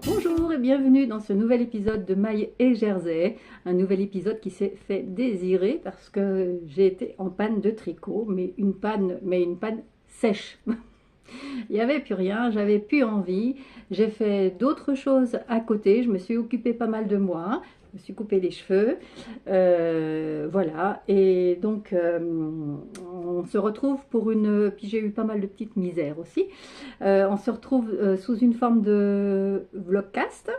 Bonjour et bienvenue dans ce nouvel épisode de Maille et Jersey, un nouvel épisode qui s'est fait désirer parce que j'ai été en panne de tricot, mais une panne sèche. Il n'y avait plus rien, j'avais plus envie, j'ai fait d'autres choses à côté, je me suis occupée pas mal de moi, je me suis coupé les cheveux, voilà, et donc on se retrouve pour une, puis j'ai eu pas mal de petites misères aussi, on se retrouve sous une forme de vlogcast,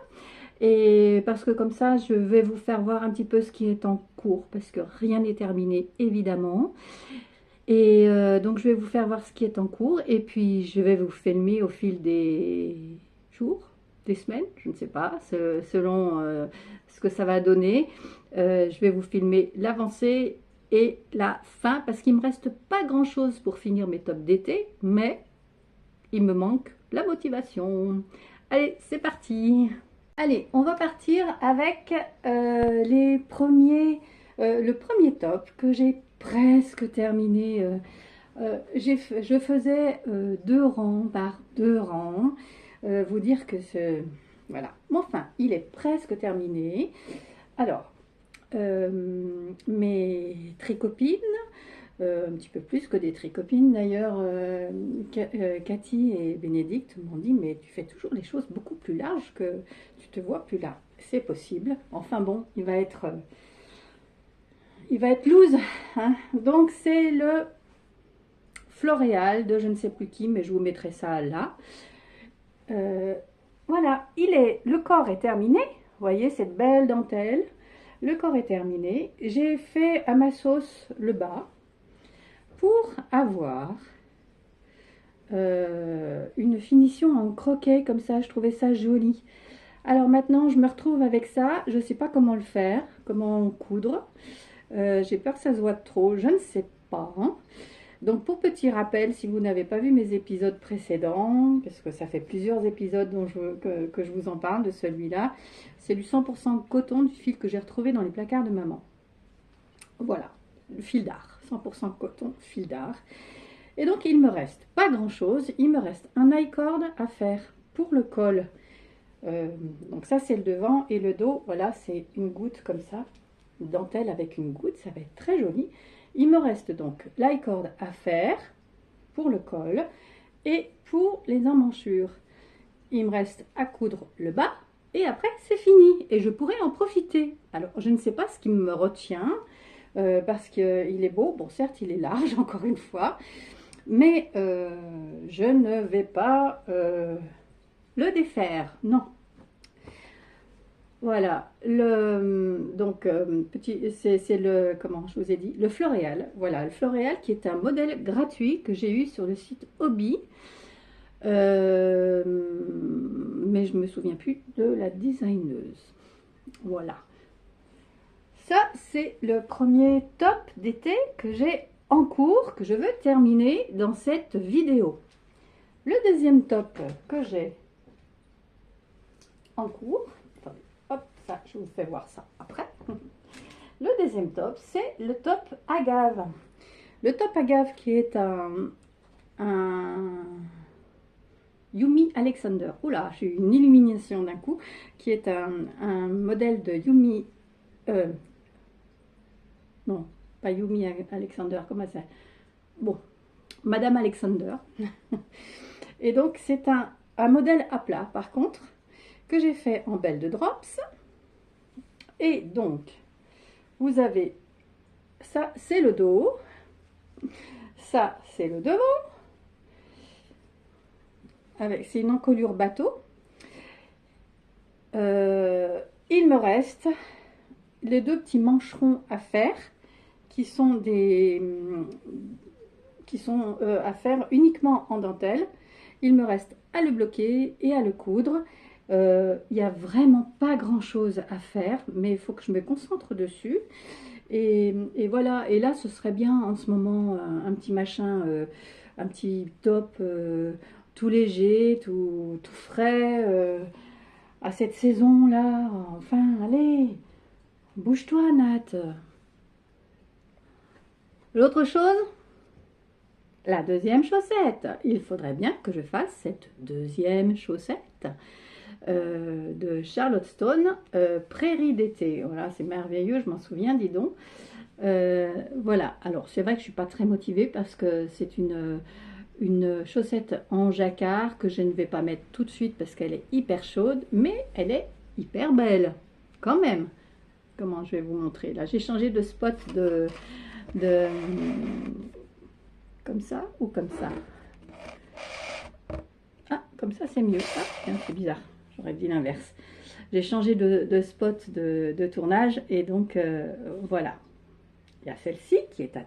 et parce que comme ça je vais vous faire voir un petit peu ce qui est en cours, parce que rien n'est terminé évidemment. Et donc je vais vous faire voir ce qui est en cours et puis je vais vous filmer au fil des jours, des semaines, je ne sais pas, selon ce que ça va donner. Je vais vous filmer l'avancée et la fin parce qu'il ne me reste pas grand chose pour finir mes tops d'été, mais il me manque la motivation. Allez, c'est parti! Allez, on va partir avec le premier top que j'ai presque terminé. Je faisais 2 rangs par 2 rangs. Vous dire que voilà. Mais enfin, il est presque terminé. Alors, mes tricopines, un petit peu plus que des tricopines d'ailleurs, Cathy et Bénédicte m'ont dit mais tu fais toujours les choses beaucoup plus larges que tu te vois plus là. C'est possible. Enfin bon, il va être loose, hein. Donc c'est le Floréal de je ne sais plus qui, mais je vous mettrai ça là. Voilà, le corps est terminé. Vous voyez cette belle dentelle. Le corps est terminé. J'ai fait à ma sauce le bas pour avoir une finition en croquet comme ça. Je trouvais ça joli. Alors maintenant, je me retrouve avec ça. Je ne sais pas comment le faire, comment coudre. J'ai peur que ça se voit trop, je ne sais pas. Donc pour petit rappel, si vous n'avez pas vu mes épisodes précédents, parce que ça fait plusieurs épisodes que je vous en parle de celui-là, c'est du 100% coton, du fil que j'ai retrouvé dans les placards de maman. Voilà, le fil d'art, 100% coton, fil d'art. Et donc il me reste pas grand-chose, il me reste un I-cord à faire pour le col. Donc ça c'est le devant et le dos, voilà, c'est une goutte comme ça. Dentelle avec une goutte, ça va être très joli. Il me reste donc l'i-cord à faire pour le col et pour les emmanchures. Il me reste à coudre le bas et après c'est fini et je pourrais en profiter. Alors je ne sais pas ce qui me retient parce qu'il est beau, bon certes il est large encore une fois, mais je ne vais pas le défaire, non. Voilà, donc c'est le, comment je vous ai dit, le Floréal. Voilà, le Floréal qui est un modèle gratuit que j'ai eu sur le site Hobby. Mais je ne me souviens plus de la designeuse. Voilà. Ça, c'est le premier top d'été que j'ai en cours, que je veux terminer dans cette vidéo. Le deuxième top que j'ai en cours, hop, ça, je vous fais voir ça après. Le deuxième top, c'est le top agave. Le top agave qui est un Yumi Alexander. Oula, j'ai eu une illumination d'un coup. Qui est un modèle de Yumi. Non, pas Yumi Alexander, comment ça? Bon, Madame Alexander. Et donc, c'est un modèle à plat, par contre, que j'ai fait en belle de drops. Et donc, vous avez ça, c'est le dos, ça, c'est le devant, c'est une encolure bateau. Il me reste les 2 petits mancherons à faire, qui sont à faire uniquement en dentelle. Il me reste à le bloquer et à le coudre. Il n'y a vraiment pas grand chose à faire, mais il faut que je me concentre dessus. Et voilà, et là ce serait bien en ce moment un petit machin, un petit top tout léger, tout frais, à cette saison là. Enfin, allez, bouge-toi Nat. L'autre chose, la deuxième chaussette. Il faudrait bien que je fasse cette deuxième chaussette de Charlotte Stone, Prairie d'été. Voilà, c'est merveilleux, je m'en souviens, dis donc. Voilà, alors c'est vrai que je ne suis pas très motivée parce que c'est une chaussette en jacquard que je ne vais pas mettre tout de suite parce qu'elle est hyper chaude, mais elle est hyper belle quand même. Comment je vais vous montrer? Là, j'ai changé de spot de comme ça ou comme ça. Ah, comme ça c'est mieux. Ah, tiens, c'est bizarre. J'aurais dit l'inverse. J'ai changé de spot de tournage et donc voilà. Il y a celle-ci qui est à...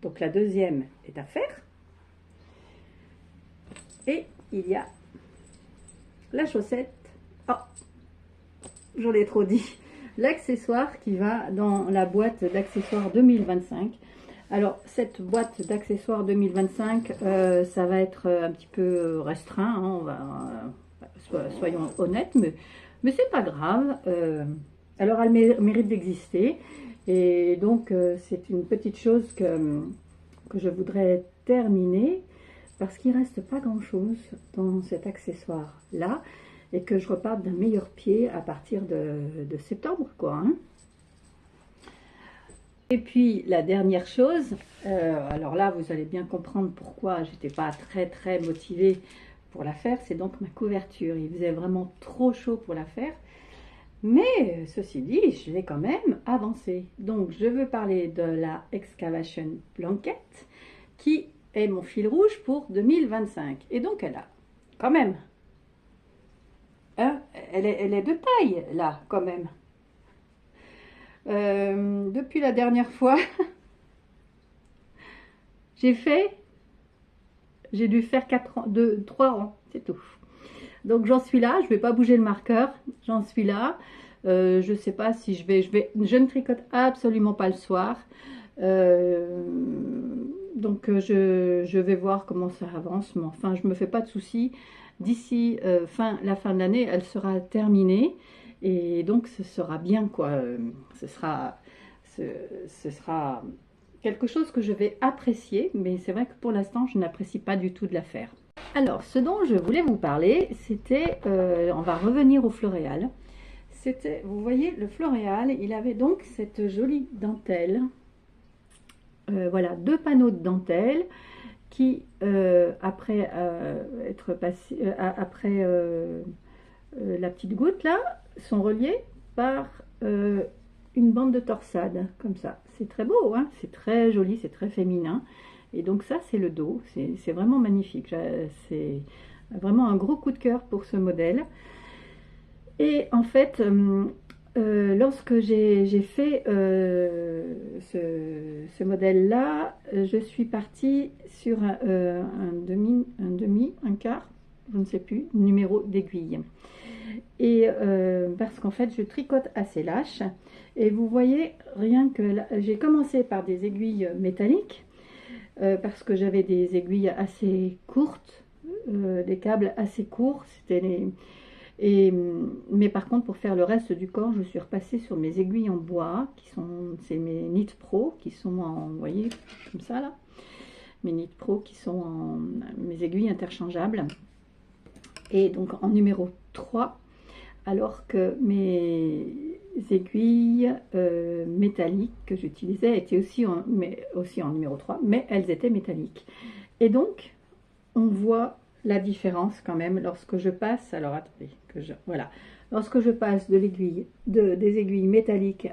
Donc la deuxième est à faire. Et il y a la chaussette. Oh, j'en ai trop dit. L'accessoire qui va dans la boîte d'accessoires 2025. Alors, cette boîte d'accessoires 2025, ça va être un petit peu restreint, hein, on va, soyons honnêtes, mais c'est pas grave. Alors, elle mérite d'exister. Et donc, c'est une petite chose que je voudrais terminer, parce qu'il ne reste pas grand-chose dans cet accessoire-là, et que je reparte d'un meilleur pied à partir de septembre, quoi, hein. Et puis la dernière chose, alors là vous allez bien comprendre pourquoi j'étais pas très motivée pour la faire, c'est donc ma couverture. Il faisait vraiment trop chaud pour la faire, mais ceci dit, je l'ai quand même avancée. Donc je veux parler de la Excavation Blanket qui est mon fil rouge pour 2025. Et donc elle a quand même, hein, elle est de taille là quand même. Depuis la dernière fois, j'ai dû faire 3 rangs, c'est tout. Donc j'en suis là, je ne vais pas bouger le marqueur, j'en suis là. Je ne sais pas si je ne tricote absolument pas le soir. Donc je vais voir comment ça avance, mais enfin je ne me fais pas de soucis. D'ici la fin de l'année, elle sera terminée. Et donc ce sera bien, quoi. Ce sera quelque chose que je vais apprécier, mais c'est vrai que pour l'instant je n'apprécie pas du tout de la faire. Alors ce dont je voulais vous parler, c'était, on va revenir au floréal. C'était, vous voyez, le floréal, il avait donc cette jolie dentelle. Voilà, 2 panneaux de dentelle qui, après être passé, après la petite goutte là, sont reliés par une bande de torsade, comme ça. C'est très beau, hein, c'est très joli, c'est très féminin. Et donc ça, c'est le dos, c'est vraiment magnifique. C'est vraiment un gros coup de cœur pour ce modèle. Et en fait, lorsque j'ai fait ce modèle-là, je suis partie sur un quart, je ne sais plus, numéro d'aiguille. Et parce qu'en fait je tricote assez lâche, et vous voyez, rien que j'ai commencé par des aiguilles métalliques parce que j'avais des aiguilles assez courtes, des câbles assez courts, mais par contre pour faire le reste du corps, je suis repassée sur mes aiguilles en bois, c'est mes Knit Pro qui sont en, vous voyez, comme ça là, mes Knit Pro qui sont en mes aiguilles interchangeables, et donc en numéro 3. Alors que mes aiguilles métalliques que j'utilisais étaient aussi en numéro 3, mais elles étaient métalliques. Et donc, on voit la différence quand même lorsque je passe, alors attendez, voilà, lorsque je passe des aiguilles métalliques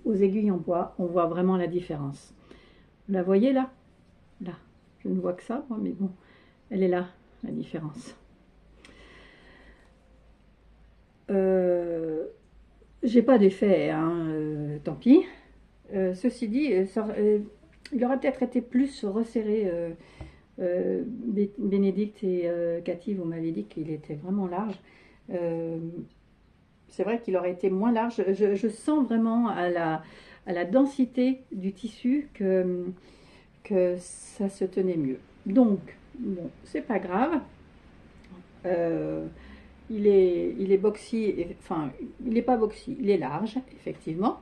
aux aiguilles en bois, on voit vraiment la différence. Vous la voyez là? Là, je ne vois que ça, moi, mais bon, elle est là, la différence. J'ai pas d'effet, hein, tant pis. Ceci dit, il aurait peut-être été plus resserré. Bénédicte et Cathy, vous m'avez dit qu'il était vraiment large. C'est vrai qu'il aurait été moins large. Je sens vraiment à la densité du tissu que ça se tenait mieux. Donc, bon, c'est pas grave. Il est boxy, enfin, il n'est pas boxy, il est large, effectivement.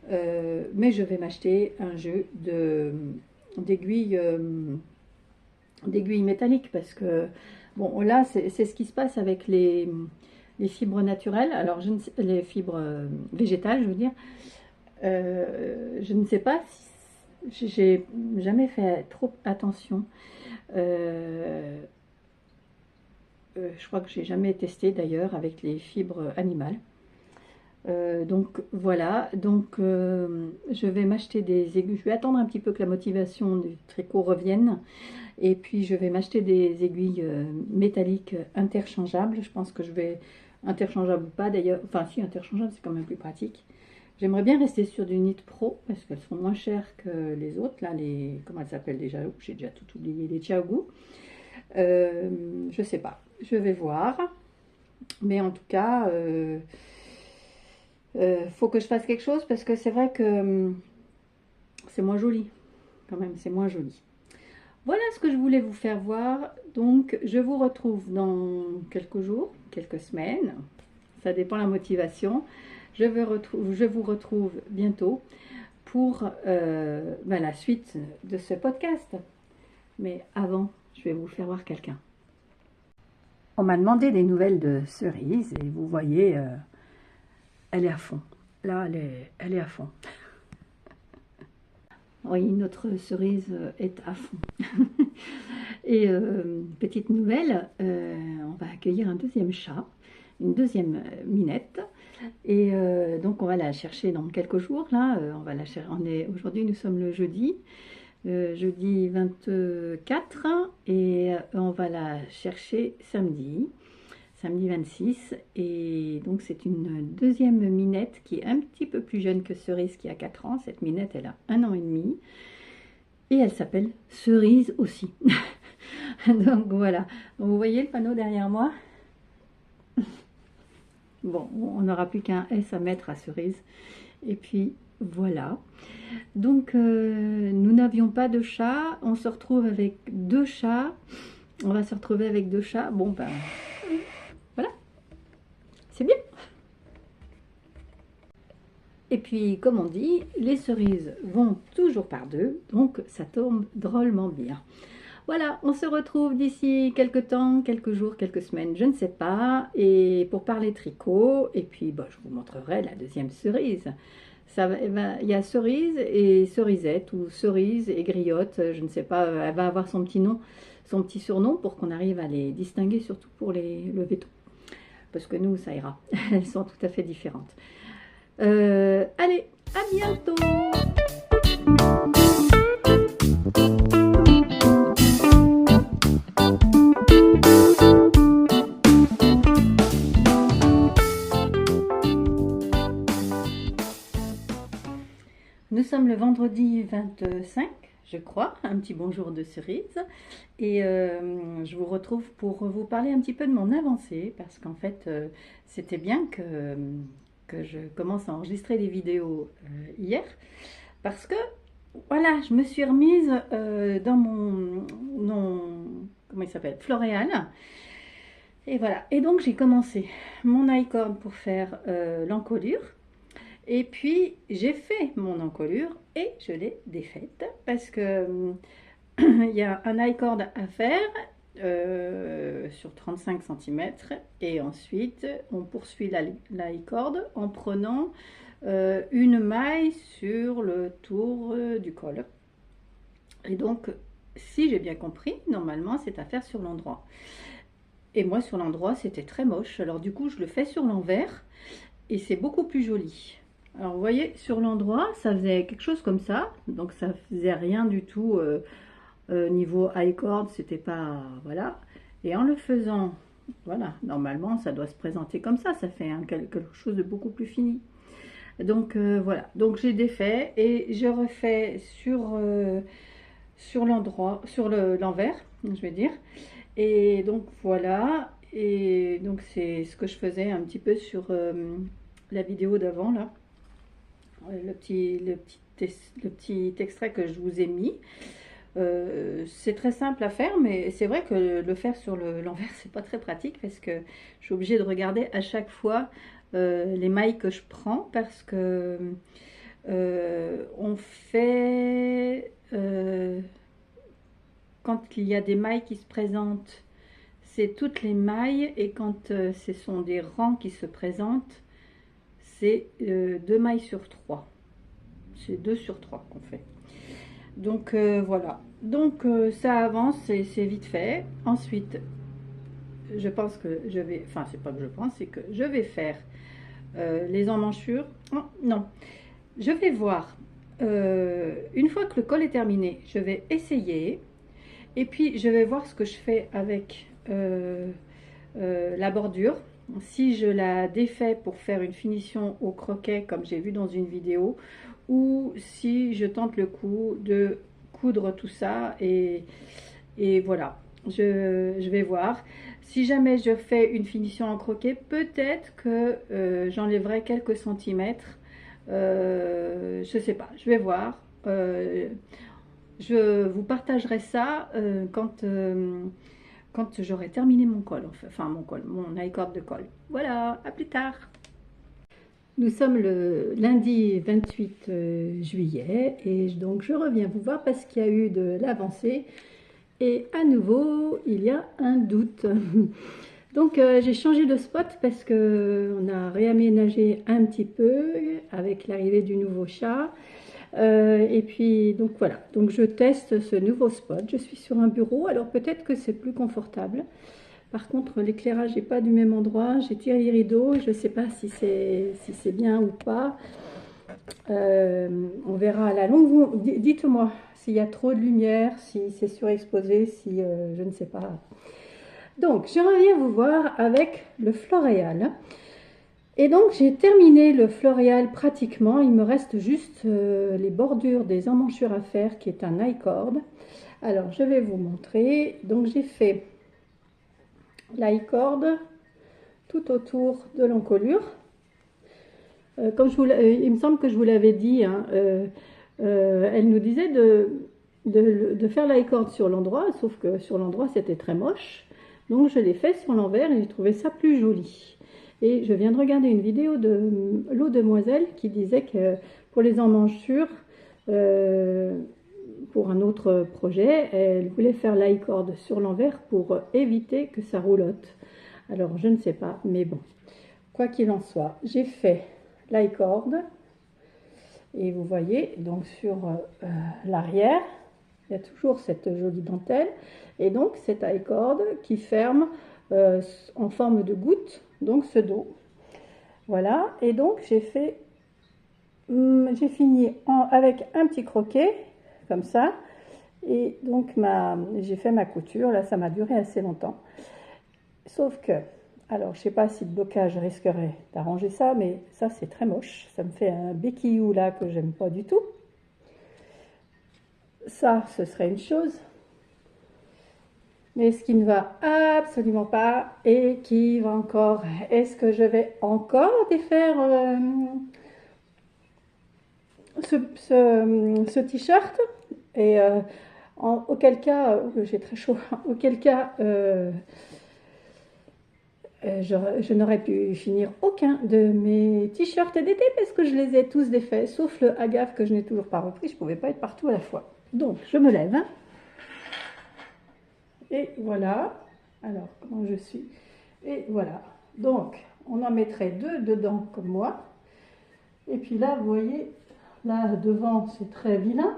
Mais je vais m'acheter un jeu d'aiguilles d'aiguilles métalliques, parce que, bon, là, c'est ce qui se passe avec les fibres naturelles, alors je ne sais, les fibres végétales, je veux dire. Je ne sais pas si j'ai jamais fait trop attention. Je crois que j'ai jamais testé d'ailleurs avec les fibres animales. Donc voilà, donc je vais m'acheter des aiguilles. Je vais attendre un petit peu que la motivation du tricot revienne. Et puis je vais m'acheter des aiguilles métalliques interchangeables. Je pense que je vais, interchangeables ou pas d'ailleurs, enfin si interchangeables c'est quand même plus pratique. J'aimerais bien rester sur du Knit Pro parce qu'elles sont moins chères que les autres. Là, les, comment elles s'appellent déjà? J'ai déjà tout oublié, les Xiaogu. Je sais pas, je vais voir. Mais en tout cas, faut que je fasse quelque chose parce que c'est vrai que c'est moins joli. Quand même, c'est moins joli. Voilà ce que je voulais vous faire voir. Donc, je vous retrouve dans quelques jours, quelques semaines. Ça dépend de la motivation. Je vous retrouve bientôt pour la suite de ce podcast. Mais avant, je vais vous faire voir quelqu'un. On m'a demandé des nouvelles de Cerise et vous voyez, elle est à fond. Là, elle est à fond. Oui, notre Cerise est à fond. Et petite nouvelle, on va accueillir un deuxième chat, une deuxième minette. Et donc on va la chercher dans quelques jours. Là, on va la chercher. Aujourd'hui, nous sommes le jeudi 24, et on va la chercher samedi 26. Et donc c'est une deuxième minette qui est un petit peu plus jeune que Cerise qui a 4 ans. Cette minette, elle a 1 an et demi. Et elle s'appelle Cerise aussi. Donc voilà. Donc, vous voyez le panneau derrière moi? Bon, on n'aura plus qu'un S à mettre à Cerise. Et puis voilà. Donc nous n'avions pas de chat. On se retrouve avec 2 chats. On va se retrouver avec 2 chats. Bon ben voilà. C'est bien. Et puis comme on dit, les cerises vont toujours par 2. Donc ça tombe drôlement bien. Voilà, on se retrouve d'ici quelques temps, quelques jours, quelques semaines, je ne sais pas, et pour parler tricot, et puis bon, je vous montrerai la deuxième cerise. Il y a Cerise et Cerisette, ou Cerise et Griotte, je ne sais pas, elle va avoir son petit nom, son petit surnom pour qu'on arrive à les distinguer, surtout pour le veto. Parce que nous, ça ira, elles sont tout à fait différentes. Allez, à bientôt! Nous sommes le vendredi 25, je crois, un petit bonjour de Cerise, et je vous retrouve pour vous parler un petit peu de mon avancée, parce qu'en fait, c'était bien que je commence à enregistrer des vidéos hier, parce que, voilà, je me suis remise dans comment il s'appelle, Floréal, et voilà, et donc j'ai commencé mon i-cord pour faire l'encolure. Et puis j'ai fait mon encolure et je l'ai défaite parce que il y a un i-cord à faire sur 35 cm et ensuite on poursuit l'i-cord en prenant une maille sur le tour du col. Et donc, si j'ai bien compris, normalement c'est à faire sur l'endroit. Et moi sur l'endroit c'était très moche, alors du coup je le fais sur l'envers et c'est beaucoup plus joli. Alors vous voyez, sur l'endroit, ça faisait quelque chose comme ça, donc ça faisait rien du tout niveau i-cord, c'était pas, voilà. Et en le faisant, voilà, normalement ça doit se présenter comme ça fait quelque chose de beaucoup plus fini. Donc voilà, donc j'ai défait et je refais sur l'endroit, sur l'envers, je vais dire. Et donc voilà, et donc c'est ce que je faisais un petit peu sur la vidéo d'avant là. Le petit extrait que je vous ai mis. C'est très simple à faire, mais c'est vrai que le faire sur l'envers, c'est pas très pratique parce que je suis obligée de regarder à chaque fois les mailles que je prends parce que on fait quand il y a des mailles qui se présentent, c'est toutes les mailles, et quand ce sont des rangs qui se présentent, c'est 2 mailles sur 3. C'est 2 sur 3 qu'on fait. Donc voilà. Donc ça avance, c'est vite fait. Ensuite, je pense que je vais, enfin c'est pas que je pense, c'est que je vais faire les emmanchures. Oh, non, je vais voir. Une fois que le col est terminé, je vais essayer. Et puis je vais voir ce que je fais avec la bordure. Si je la défais pour faire une finition au croquet comme j'ai vu dans une vidéo, ou si je tente le coup de coudre tout ça, et voilà, je vais voir. Si jamais je fais une finition en croquet, peut-être que j'enlèverai quelques centimètres, je sais pas, je vais voir. Je vous partagerai ça quand j'aurai terminé mon col, enfin mon high-cord de col. Voilà, à plus tard. Nous sommes le lundi 28 juillet, et donc je reviens vous voir parce qu'il y a eu de l'avancée, et à nouveau il y a un doute. Donc j'ai changé de spot parce qu'on a réaménagé un petit peu avec l'arrivée du nouveau chat. Et puis donc voilà, donc je teste ce nouveau spot. Je suis sur un bureau, alors peut-être que c'est plus confortable. Par contre, l'éclairage n'est pas du même endroit. J'ai tiré les rideaux, je ne sais pas si c'est bien ou pas. On verra à la longue. Dites-moi s'il y a trop de lumière, si c'est surexposé, si je ne sais pas. Donc, je reviens vous voir avec le Floréal. Et donc, j'ai terminé le Floréal pratiquement. Il me reste juste les bordures des emmanchures à faire, qui est un I-cord. Alors, je vais vous montrer. Donc, j'ai fait l'i-cord tout autour de l'encolure. Comme il me semble que je vous l'avais dit, hein, elle nous disait de faire l'i-cord sur l'endroit, sauf que sur l'endroit c'était très moche. Donc je l'ai fait sur l'envers et j'ai trouvé ça plus joli. Et je viens de regarder une vidéo de l'eau demoiselle qui disait que pour les emmanchures, pour un autre projet, elle voulait faire l'i-cord sur l'envers pour éviter que ça roulotte. Alors je ne sais pas, mais bon, quoi qu'il en soit, j'ai fait l'i-cord, et vous voyez donc sur l'arrière, il y a toujours cette jolie dentelle, et donc cet i-cord qui ferme en forme de goutte, donc ce dos. Voilà, et donc j'ai fini avec un petit croquet comme ça, et donc j'ai fait ma couture. Là ça m'a duré assez longtemps, sauf que, alors je sais pas si le blocage risquerait d'arranger ça, mais ça c'est très moche, ça me fait un béquillou là que j'aime pas du tout. Ça ce serait une chose, mais ce qui ne va absolument pas, et qui va encore, est-ce que je vais encore défaire ce t-shirt, et auquel cas, j'ai très chaud, auquel cas je n'aurais pu finir aucun de mes t-shirts d'été parce que je les ai tous défaits, sauf le agave que je n'ai toujours pas repris. Je ne pouvais pas être partout à la fois. Donc je me lève, hein, et voilà. Alors comment je suis, et voilà. Donc on en mettrait 2 dedans comme moi, et puis là vous voyez, là devant c'est très vilain,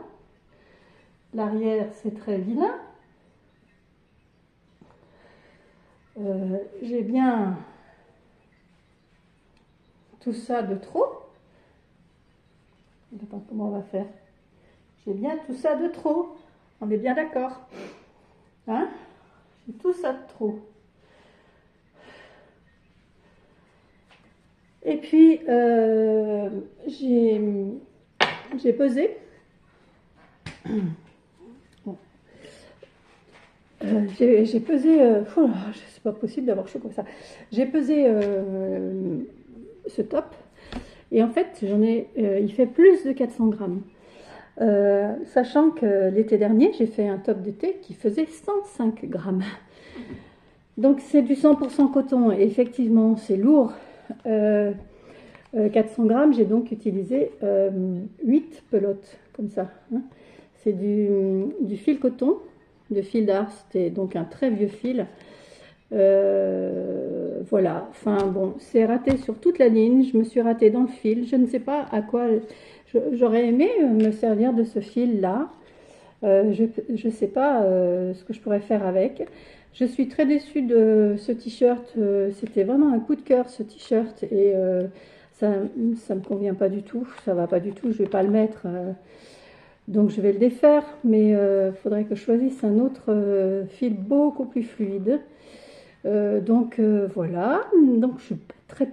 l'arrière c'est très vilain. J'ai bien tout ça de trop. Attends, comment on va faire? J'ai bien tout ça de trop. On est bien d'accord, hein? J'ai tout ça de trop. Et puis j'ai pesé. J'ai pesé, c'est pas possible d'avoir chaud comme ça. J'ai pesé ce top, et en fait il fait plus de 400 grammes. Sachant que l'été dernier j'ai fait un top d'été qui faisait 105 grammes. Donc c'est du 100% coton, et effectivement c'est lourd. 400 grammes, j'ai donc utilisé 8 pelotes comme ça, hein. C'est du fil coton. de fil d'art. C'était donc un très vieux fil. Voilà, enfin bon, c'est raté sur toute la ligne. Je me suis ratée dans le fil. Je ne sais pas à quoi. J'aurais aimé me servir de ce fil-là. Je ne sais pas ce que je pourrais faire avec. Je suis très déçue de ce t-shirt. C'était vraiment un coup de cœur, ce t-shirt. Et ça ne me convient pas du tout. Ça va pas du tout. Je ne vais pas le mettre. Donc je vais le défaire. Mais il faudrait que je choisisse un autre fil beaucoup plus fluide. Voilà. Donc je suis pas très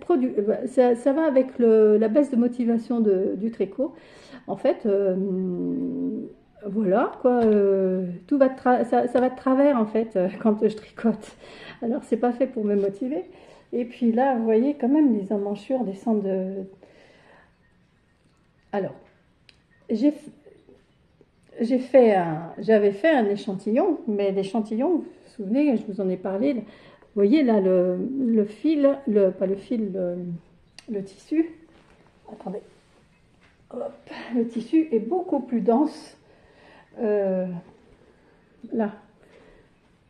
ça va avec la baisse de motivation du tricot. En fait, voilà quoi, tout va ça va de travers en fait quand je tricote. Alors c'est pas fait pour me motiver. Et puis là, vous voyez quand même les emmanchures descendent de. Alors j'ai j'avais fait un échantillon, mais l'échantillon, vous vous souvenez, je vous en ai parlé. Vous voyez là le fil, pas le fil, le tissu. Attendez, hop, le tissu est beaucoup plus dense. Là,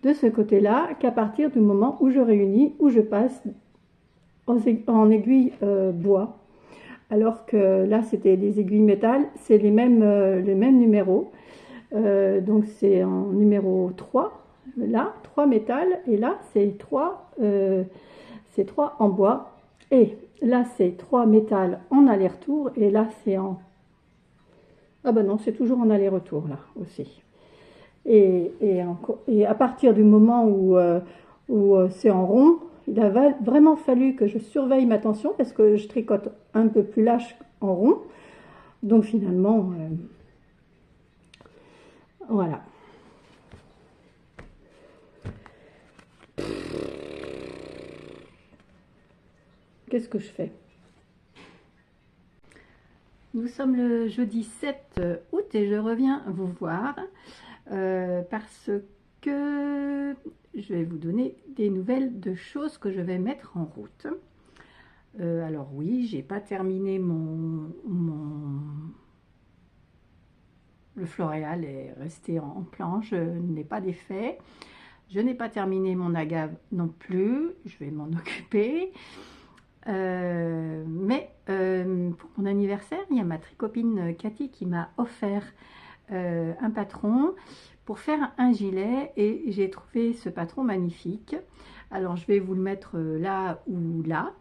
de ce côté-là, qu'à partir du moment où je réunis, où je passe en aiguille bois. Alors que là, c'était des aiguilles métal, c'est les mêmes numéros. Donc c'est en numéro 3, là, 3 métal, et là, c'est 3 en bois. Et là, c'est 3 métal en aller-retour, et là, c'est en... Ah ben non, c'est toujours en aller-retour, là, aussi. Et à partir du moment où c'est en rond, il a vraiment fallu que je surveille ma tension parce que je tricote un peu plus lâche en rond. Donc finalement, voilà. Qu'est-ce que je fais? Nous sommes le jeudi 7 août et je reviens vous voir parce que je vais vous donner des nouvelles de choses que je vais mettre en route. Alors oui, j'ai pas terminé le floréal est resté en plan, je n'ai pas d'effet. Je n'ai pas terminé mon agave non plus, je vais m'en occuper. Pour mon anniversaire, il y a ma tricopine Cathy qui m'a offert un patron pour faire un gilet et j'ai trouvé ce patron magnifique. Alors je vais vous le mettre là ou là.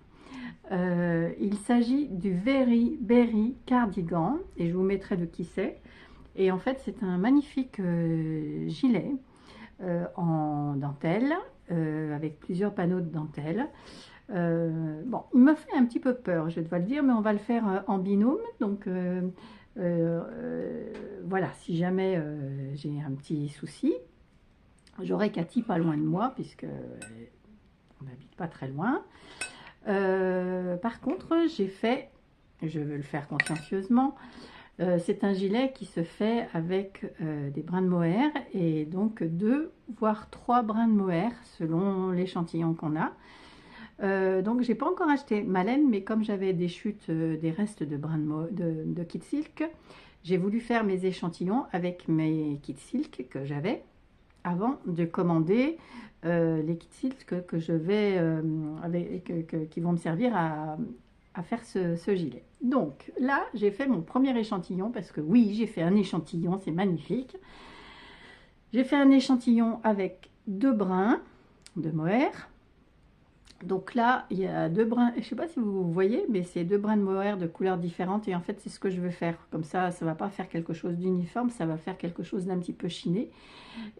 Il s'agit du Very Berry Cardigan et je vous mettrai de qui c'est. Et en fait, c'est un magnifique gilet en dentelle avec plusieurs panneaux de dentelle. Bon, il me fait un petit peu peur, je dois le dire, mais on va le faire en binôme. Donc voilà, si jamais j'ai un petit souci, j'aurai Cathy pas loin de moi, puisque on n'habite pas très loin. Par contre, je veux le faire consciencieusement, c'est un gilet qui se fait avec des brins de mohair et donc 2 voire 3 brins de mohair selon l'échantillon qu'on a. Donc j'ai pas encore acheté ma laine, mais comme j'avais des chutes, des restes de brins de kit silk, j'ai voulu faire mes échantillons avec mes kits silk que j'avais avant de commander les kits silk que je vais qui vont me servir à faire ce gilet. Donc là, j'ai fait mon premier échantillon parce que oui, j'ai fait un échantillon, c'est magnifique. J'ai fait un échantillon avec 2 brins de mohair. Donc là, il y a 2 brins, je ne sais pas si vous voyez, mais c'est 2 brins de mohair de couleurs différentes et en fait, c'est ce que je veux faire. Comme ça ne va pas faire quelque chose d'uniforme, ça va faire quelque chose d'un petit peu chiné.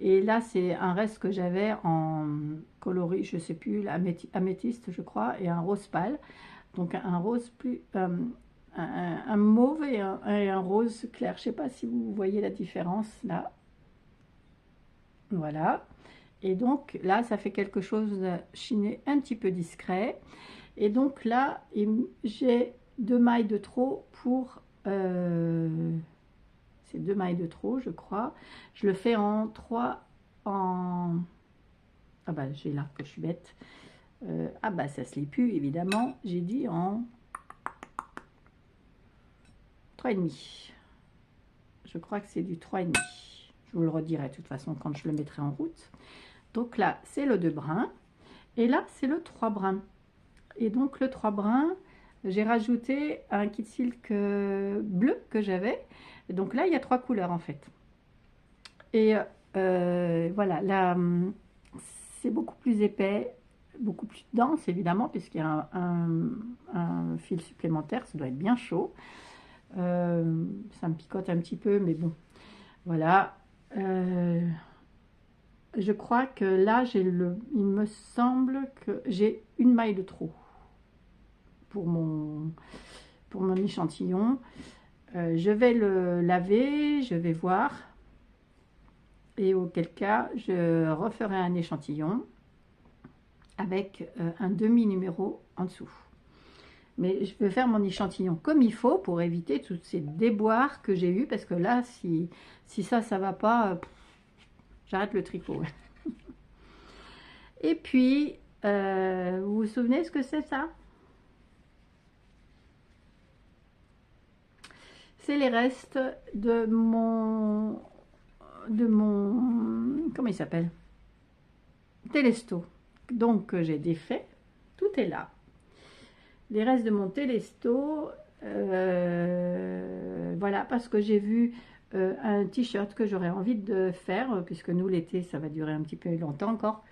Et là, c'est un reste que j'avais en coloris, je ne sais plus, améthyste, je crois, et un rose pâle. Donc un rose plus... un mauve et un rose clair. Je ne sais pas si vous voyez la différence là. Voilà. Et donc là, ça fait quelque chose de chiné un petit peu discret. Et donc là, j'ai 2 mailles de trop pour... c'est 2 mailles de trop, je crois. Je le fais en 3 en... Ah bah, j'ai là que je suis bête. Ah bah, ça se lit plus, évidemment. J'ai dit en 3,5. Je crois que c'est du 3,5. Je vous le redirai de toute façon quand je le mettrai en route. Donc là, c'est le 2 brun. Et là, c'est le 3 brun. Et donc, le 3 brun, j'ai rajouté un kit silk bleu que j'avais. Donc là, il y a 3 couleurs en fait. Et voilà, là, c'est beaucoup plus épais, beaucoup plus dense évidemment, puisqu'il y a un fil supplémentaire. Ça doit être bien chaud. Ça me picote un petit peu, mais bon, voilà. Je crois que là, il me semble que j'ai une maille de trop pour mon échantillon. Je vais le laver, je vais voir. Et auquel cas, je referai un échantillon avec un demi-numéro en dessous. Mais je veux faire mon échantillon comme il faut pour éviter toutes ces déboires que j'ai eues. Parce que là, si ça va pas, j'arrête le tricot. Et puis, vous vous souvenez ce que c'est ça? C'est les restes de mon comment il s'appelle? Télesto. Donc, j'ai défait. Tout est là. Les restes de mon Télesto. Voilà, parce que j'ai vu un t-shirt que j'aurais envie de faire, puisque nous, l'été, ça va durer un petit peu longtemps encore.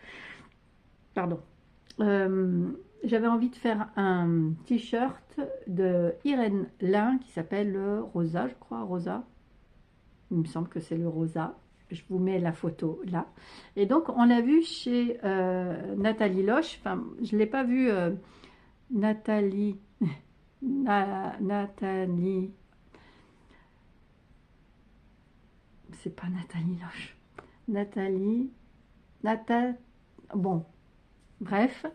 Pardon. J'avais envie de faire un t-shirt de Irène Lin qui s'appelle le Rosa, je crois, Rosa. Il me semble que c'est le Rosa. Je vous mets la photo là. Et donc, on l'a vu chez Nathalie Loche. Enfin, je ne l'ai pas vu Nathalie. Nathalie. C'est pas Nathalie Loche. Nathalie. Bon, bref.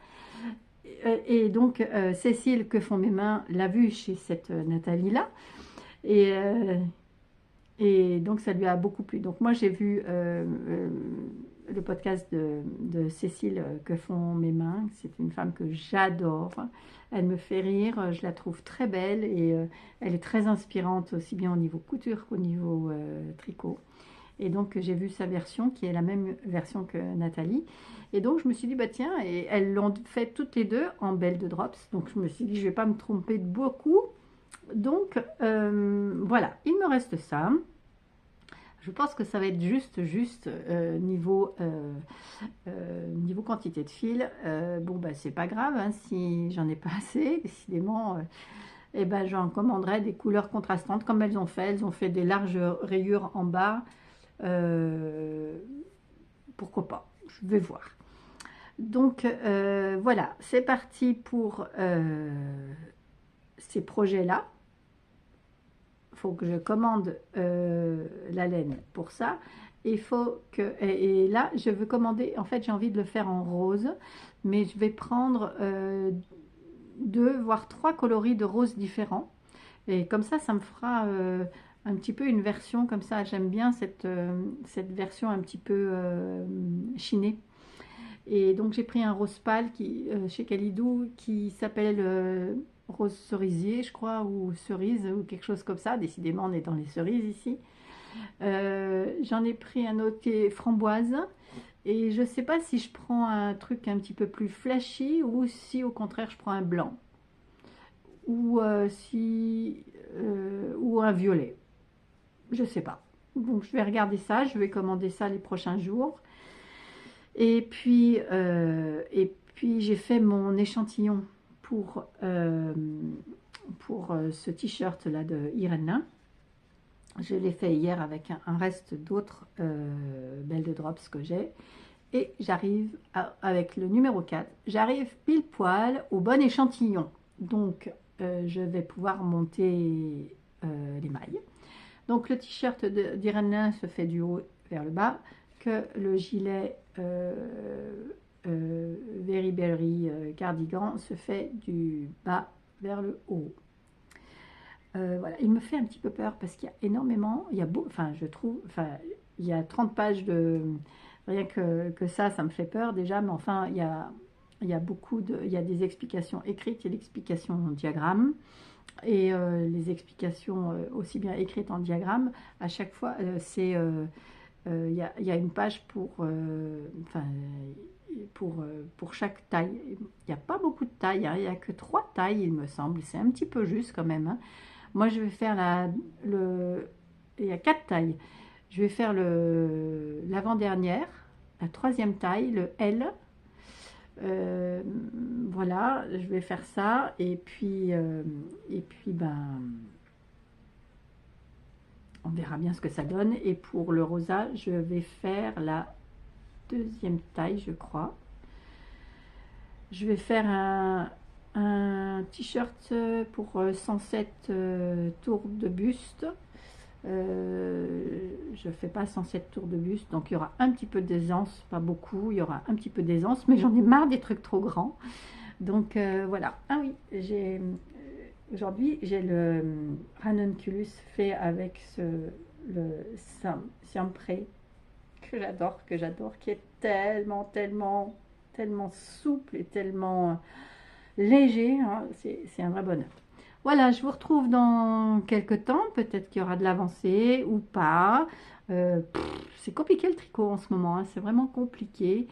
Et donc, Cécile, que font mes mains, l'a vu chez cette Nathalie-là. Et donc, ça lui a beaucoup plu. Donc, moi, j'ai vu le podcast de Cécile, que font mes mains. C'est une femme que j'adore. Elle me fait rire. Je la trouve très belle et elle est très inspirante, aussi bien au niveau couture qu'au niveau tricot. Et donc, j'ai vu sa version, qui est la même version que Nathalie. Et donc, je me suis dit, bah tiens, et elles l'ont fait toutes les deux en belle de drops. Donc, je me suis dit, je ne vais pas me tromper de beaucoup. Donc, voilà, il me reste ça. Je pense que ça va être juste niveau quantité de fil. Bon, bah, c'est pas grave, hein, si j'en ai pas assez, décidément. Et ben, j'en commanderai des couleurs contrastantes, comme elles ont fait. Elles ont fait des larges rayures en bas. Pourquoi pas, je vais voir. Donc voilà, c'est parti pour ces projets là. Il faut que je commande la laine pour ça. Il faut que, et là je veux commander, en fait j'ai envie de le faire en rose, mais je vais prendre 2 voire 3 coloris de rose différents, et comme ça me fera un petit peu une version comme ça. J'aime bien cette version un petit peu chinée. Et donc j'ai pris un rose pâle chez Kalidou, qui s'appelle rose cerisier, je crois, ou cerise, ou quelque chose comme ça. Décidément, on est dans les cerises ici. J'en ai pris un autre qui est framboise. Et je ne sais pas si je prends un truc un petit peu plus flashy, ou si au contraire je prends un blanc. Ou ou un violet. Je sais pas. Donc je vais regarder ça, je vais commander ça les prochains jours. Et puis j'ai fait mon échantillon pour ce t-shirt là de Irène Lin. Je l'ai fait hier avec un reste d'autres belles de drops que j'ai. Et j'arrive avec le numéro 4. J'arrive pile poil au bon échantillon. Donc je vais pouvoir monter les mailles. Donc le t-shirt d'Irène Lin se fait du haut vers le bas, que le gilet Very Berry cardigan se fait du bas vers le haut. Voilà, il me fait un petit peu peur parce qu'il y a énormément, il y a je trouve, il y a 30 pages de, rien que ça me fait peur déjà, mais enfin il y a des explications écrites et l'explication en diagramme. Et les explications aussi bien écrites en diagramme, à chaque fois, c'est y a une page pour chaque taille. Il n'y a pas beaucoup de tailles, hein, il n'y a que 3 tailles, il me semble. C'est un petit peu juste quand même, hein. Moi, je vais faire il y a 4 tailles. Je vais faire l'avant-dernière, la 3e taille, le L. Voilà, je vais faire ça. Et puis ben, on verra bien ce que ça donne. Et pour le rosa, je vais faire la 2e taille, je crois. Je vais faire un t-shirt pour 107 tours de buste. Je fais pas 107 tours de buste, donc il y aura un petit peu d'aisance, pas beaucoup, il y aura un petit peu d'aisance, mais j'en ai marre des trucs trop grands. Donc voilà. Ah oui, aujourd'hui j'ai le ranunculus fait avec le Siampré que j'adore, qui est tellement souple et tellement léger, hein. C'est un vrai bonheur. Voilà, je vous retrouve dans quelques temps. Peut-être qu'il y aura de l'avancée ou pas. C'est compliqué le tricot en ce moment, hein. C'est vraiment compliqué.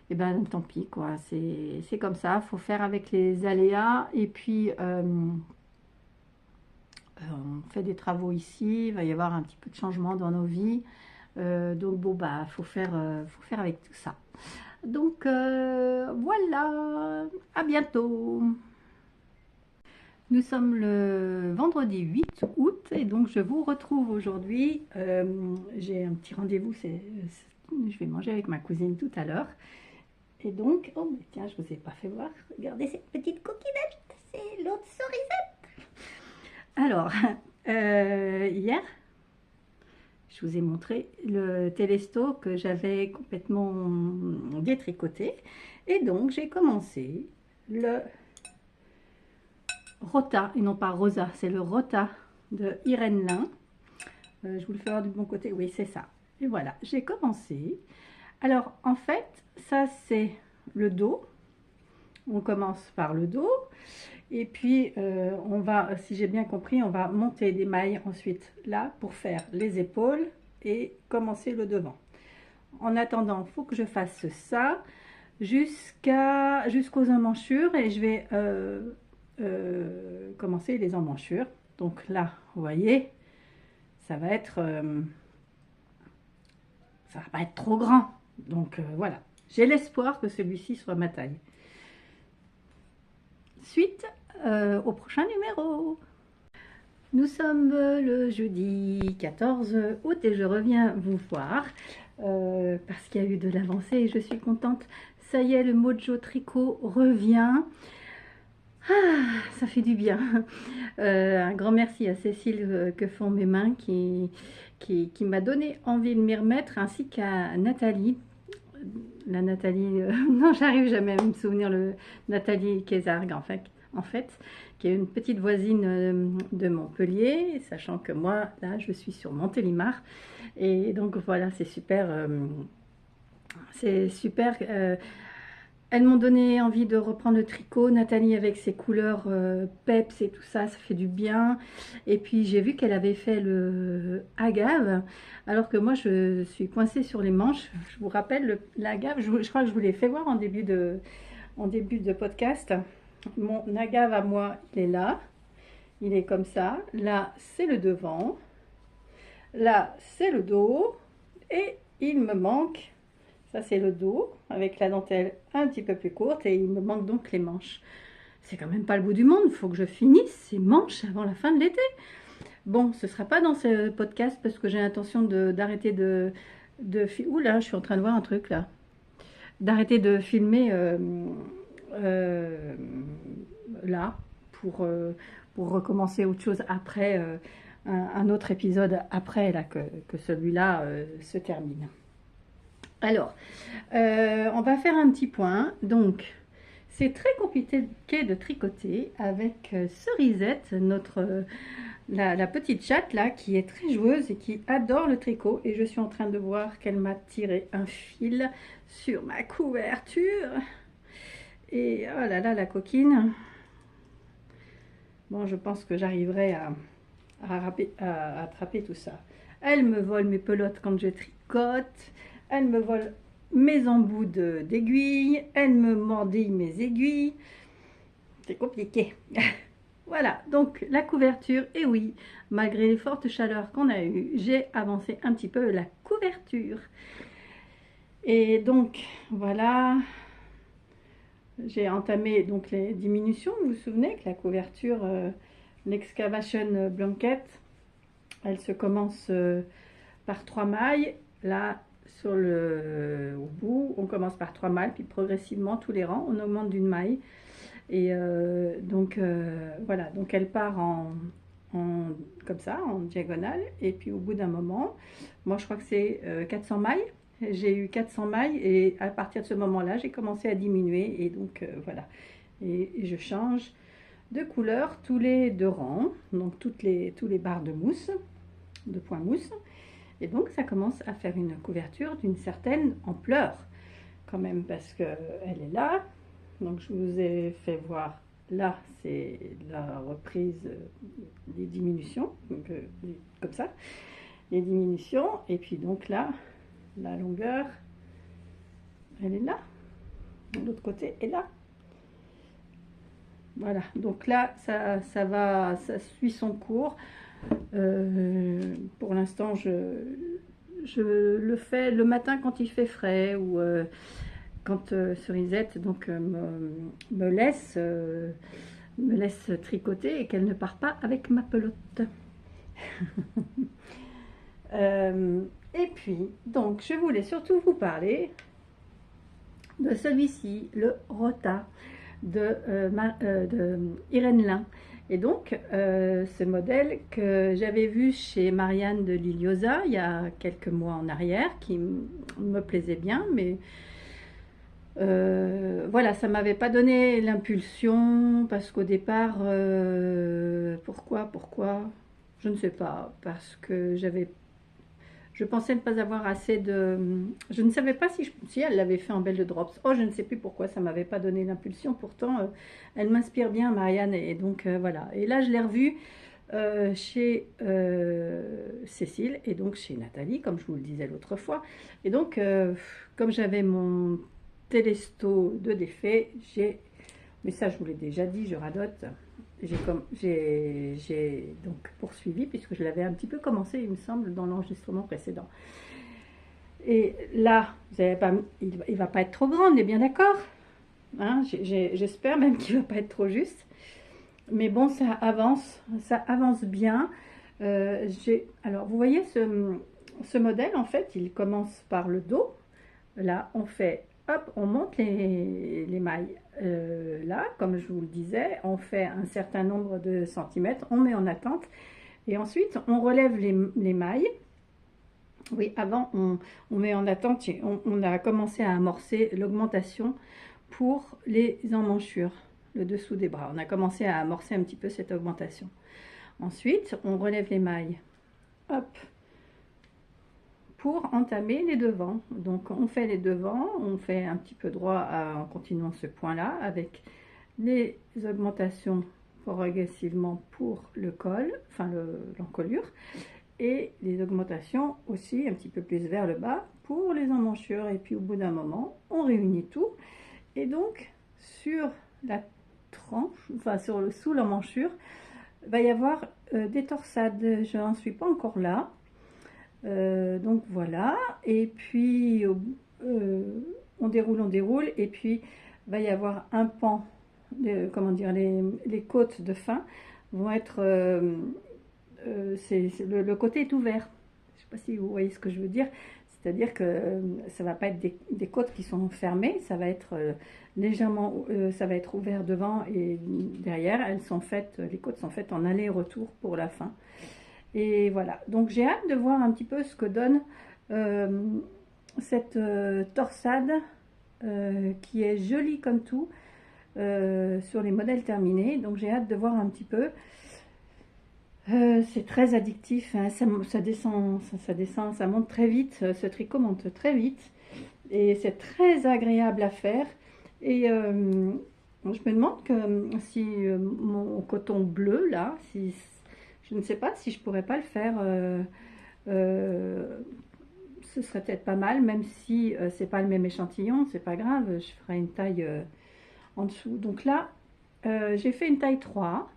Et ben tant pis, quoi. C'est comme ça. Il faut faire avec les aléas. Et puis, on fait des travaux ici. Il va y avoir un petit peu de changement dans nos vies. Donc, bon, bah, faut faire avec tout ça. Donc, voilà. À bientôt. Nous sommes le vendredi 8 août et donc je vous retrouve aujourd'hui. J'ai un petit rendez-vous, je vais manger avec ma cousine tout à l'heure. Et donc, oh mais tiens, je ne vous ai pas fait voir. Regardez cette petite coquinette, c'est l'autre cerisette. Alors, hier, je vous ai montré le télesto que j'avais complètement détricoté. Et donc, j'ai commencé le Rota, et non pas Rosa, c'est le Rota de Irène Lin. Je vous le fais voir du bon côté, oui c'est ça. Et voilà, j'ai commencé. Alors en fait, ça c'est le dos. On commence par le dos. Et puis on va, si j'ai bien compris, on va monter des mailles ensuite là pour faire les épaules et commencer le devant. En attendant, il faut que je fasse ça jusqu'aux emmanchures et je vais commencer les emmanchures. Donc là, vous voyez, ça va pas être trop grand. Donc voilà, j'ai l'espoir que celui-ci soit ma taille. Suite au prochain numéro. Nous sommes le jeudi 14 août et je reviens vous voir parce qu'il y a eu de l'avancée et je suis contente. Ça y est, le Mojo Tricot revient. Ah, ça fait du bien. Un grand merci à Cécile que font mes mains qui m'a donné envie de m'y remettre, ainsi qu'à Nathalie. La Nathalie, non, j'arrive jamais à me souvenir, Nathalie Kézargue en fait, qui est une petite voisine de Montpellier, sachant que moi, là, je suis sur Montélimar. Et donc voilà, c'est super. Elles m'ont donné envie de reprendre le tricot. Nathalie avec ses couleurs peps et tout ça, ça fait du bien. Et puis j'ai vu qu'elle avait fait le agave, alors que moi je suis coincée sur les manches. Je vous rappelle, l'agave, je crois que je vous l'ai fait voir en début de podcast. Mon agave à moi, il est là. Il est comme ça. Là, c'est le devant. Là, c'est le dos. Et il me manque... Ça, c'est le dos, avec la dentelle un petit peu plus courte, et il me manque donc les manches. C'est quand même pas le bout du monde, il faut que je finisse ces manches avant la fin de l'été. Bon, ce ne sera pas dans ce podcast, parce que j'ai l'intention d'arrêter Ouh là, je suis en train de voir un truc, là. D'arrêter de filmer là, pour recommencer autre chose après, un autre épisode après, là, que celui-là se termine. Alors, on va faire un petit point. Donc, c'est très compliqué de tricoter avec Cerisette, la petite chatte là, qui est très joueuse et qui adore le tricot. Et je suis en train de voir qu'elle m'a tiré un fil sur ma couverture. Et oh là là, la coquine. Bon, je pense que j'arriverai à attraper tout ça. Elle me vole mes pelotes quand je trie. tricote, elle me vole mes embouts d'aiguilles, elle me mordille mes aiguilles. C'est compliqué. Voilà, donc la couverture, et oui, malgré les fortes chaleurs qu'on a eues, j'ai avancé un petit peu la couverture. Et donc, voilà, j'ai entamé donc les diminutions. Vous vous souvenez que la couverture, l'excavation blanket, elle se commence par 3 mailles. Là, au bout, on commence par 3 mailles, puis progressivement, tous les rangs, on augmente d'une maille. Et donc, voilà, donc elle part comme ça, en diagonale. Et puis au bout d'un moment, moi je crois que c'est 400 mailles. J'ai eu 400 mailles et à partir de ce moment-là, j'ai commencé à diminuer. Et donc, voilà. Et je change de couleur tous les 2 rangs, donc tous les barres de mousse, de point mousse. Et donc ça commence à faire une couverture d'une certaine ampleur quand même, parce qu'elle est là. Donc je vous ai fait voir, là c'est la reprise des diminutions, donc, comme ça, les diminutions. Et puis donc là, la longueur, elle est là, de l'autre côté est là. Voilà, donc là ça suit son cours. Pour l'instant je le fais le matin quand il fait frais, ou quand Cerisette donc me laisse tricoter et qu'elle ne part pas avec ma pelote. Et puis donc je voulais surtout vous parler de celui-ci, le Rota de Irène Lin. Et donc ce modèle que j'avais vu chez Marianne de Liliosa il y a quelques mois en arrière, qui me plaisait bien, mais voilà, ça m'avait pas donné l'impulsion, parce qu'au départ, pourquoi, je ne sais pas, parce que je pensais ne pas avoir assez de, je ne savais pas si elle l'avait fait en belle de drops. Oh, je ne sais plus pourquoi ça m'avait pas donné l'impulsion. Pourtant elle m'inspire bien, Marianne, et donc voilà. Et là je l'ai revue chez Cécile, et donc chez Nathalie, comme je vous le disais l'autre fois. Et donc comme j'avais mon Télésto de défait, mais ça je vous l'ai déjà dit, je radote, j'ai donc poursuivi, puisque je l'avais un petit peu commencé, il me semble, dans l'enregistrement précédent. Et là, vous avez pas, il va pas être trop grand, on est bien d'accord, hein, j'espère même qu'il va pas être trop juste, mais bon, ça avance bien. Alors vous voyez ce modèle, en fait il commence par le dos. Là on fait, hop, on monte les mailles. Là, comme je vous le disais, on fait un certain nombre de centimètres, on met en attente, et ensuite on relève les mailles. Oui, avant on met en attente, on a commencé à amorcer l'augmentation pour les emmanchures, le dessous des bras. On a commencé à amorcer un petit peu cette augmentation. Ensuite, on relève les mailles, hop, pour entamer les devants. Donc on fait les devants, on fait un petit peu droit en continuant ce point là, avec les augmentations progressivement pour le col, enfin l'encolure, et les augmentations aussi un petit peu plus vers le bas pour les emmanchures. Et puis au bout d'un moment on réunit tout, et donc sur la tranche, enfin sous l'emmanchure, va y avoir des torsades. Je n'en suis pas encore là. Donc voilà, et puis on déroule, et puis va y avoir un pan, comment dire, les côtes de fin vont être, le côté est ouvert. Je ne sais pas si vous voyez ce que je veux dire, c'est-à-dire que ça va pas être des côtes qui sont fermées, ça va être légèrement, ça va être ouvert devant et derrière. Les côtes sont faites en aller-retour pour la fin. Et voilà, donc j'ai hâte de voir un petit peu ce que donne cette torsade qui est jolie comme tout sur les modèles terminés. Donc j'ai hâte de voir un petit peu. C'est très addictif, hein, ça descend, ça monte très vite, ce tricot monte très vite, et c'est très agréable à faire. Et je me demande si mon coton bleu là, je ne sais pas si je pourrais pas le faire ce serait peut-être pas mal, même si c'est pas le même échantillon, c'est pas grave, je ferai une taille en dessous. Donc là, j'ai fait une taille 3.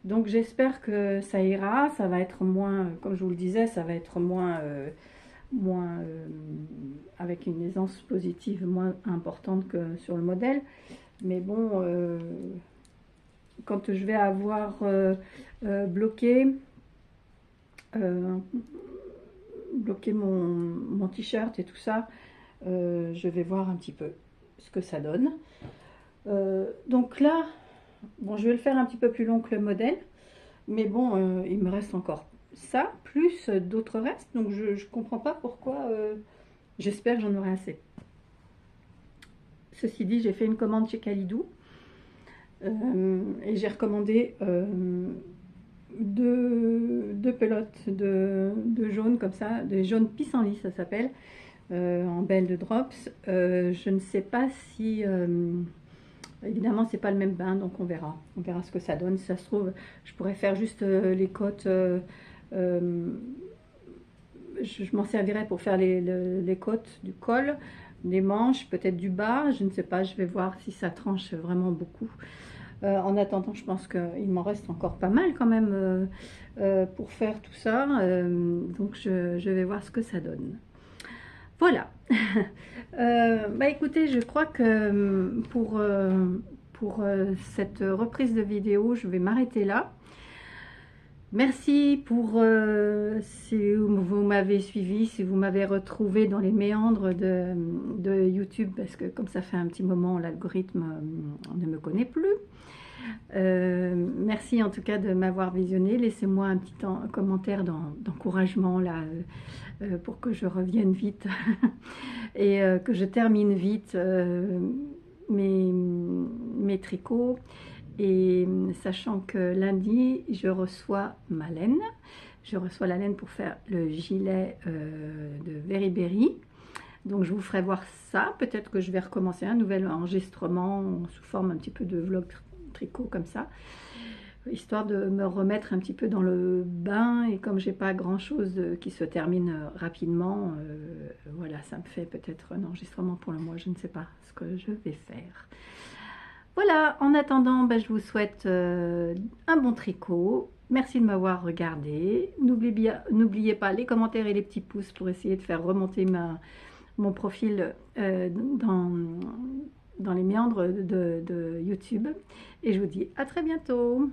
Donc j'espère que ça ira, ça va être moins, comme je vous le disais, ça va être moins, avec une aisance positive moins importante que sur le modèle. Mais bon, quand je vais avoir bloqué mon t-shirt et tout ça, je vais voir un petit peu ce que ça donne. Donc là, bon, je vais le faire un petit peu plus long que le modèle, mais bon, il me reste encore ça, plus d'autres restes, donc je ne comprends pas pourquoi, j'espère que j'en aurai assez. Ceci dit, j'ai fait une commande chez Calidou, et j'ai recommandé deux pelotes de jaune comme ça, des jaunes pissenlit ça s'appelle, en belle de drops. Je ne sais pas si... évidemment, c'est pas le même bain, donc on verra ce que ça donne. Si ça se trouve, je pourrais faire juste les côtes. Je m'en servirai pour faire les côtes du col, les manches, peut-être du bas. Je ne sais pas, je vais voir si ça tranche vraiment beaucoup. En attendant, je pense qu'il m'en reste encore pas mal quand même pour faire tout ça. Donc je vais voir ce que ça donne. Voilà. Bah écoutez, je crois que pour cette reprise de vidéo, je vais m'arrêter là. Merci pour si vous m'avez suivi, si vous m'avez retrouvé dans les méandres de YouTube, parce que comme ça fait un petit moment, l'algorithme ne me connaît plus. Merci en tout cas de m'avoir visionné. Laissez-moi un petit commentaire d'encouragement là, pour que je revienne vite et que je termine vite mes tricots. Et sachant que lundi, je reçois ma laine. Je reçois la laine pour faire le gilet de Very Berry. Donc je vous ferai voir ça. Peut-être que je vais recommencer un nouvel enregistrement sous forme un petit peu de vlog tricot comme ça. Histoire de me remettre un petit peu dans le bain. Et comme j'ai pas grand chose qui se termine rapidement, voilà, ça me fait peut-être un enregistrement pour le mois. Je ne sais pas ce que je vais faire. Voilà, en attendant, ben, je vous souhaite un bon tricot. Merci de m'avoir regardé. N'oubliez pas les commentaires et les petits pouces pour essayer de faire remonter mon profil dans les méandres de YouTube. Et je vous dis à très bientôt.